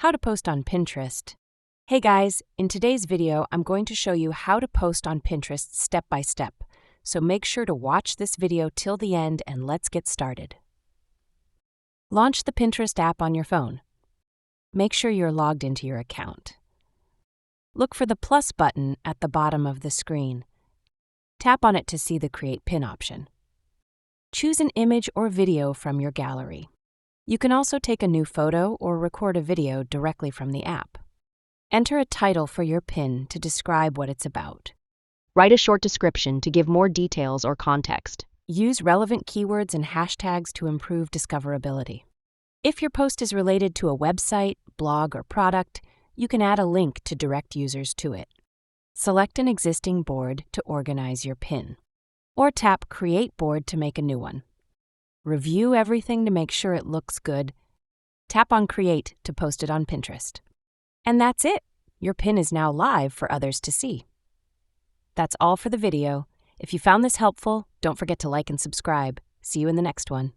How to post on Pinterest. Hey guys, in today's video, I'm going to show you how to post on Pinterest step by step. So make sure to watch this video till the end and let's get started. Launch the Pinterest app on your phone. Make sure you're logged into your account. Look for the plus button at the bottom of the screen. Tap on it to see the Create Pin option. Choose an image or video from your gallery. You can also take a new photo or record a video directly from the app. Enter a title for your pin to describe what it's about. Write a short description to give more details or context. Use relevant keywords and hashtags to improve discoverability. If your post is related to a website, blog, or product, you can add a link to direct users to it. Select an existing board to organize your pin, or tap Create Board to make a new one. Review everything to make sure it looks good. Tap on Create to post it on Pinterest. And that's it! Your pin is now live for others to see. That's all for the video. If you found this helpful, don't forget to like and subscribe. See you in the next one.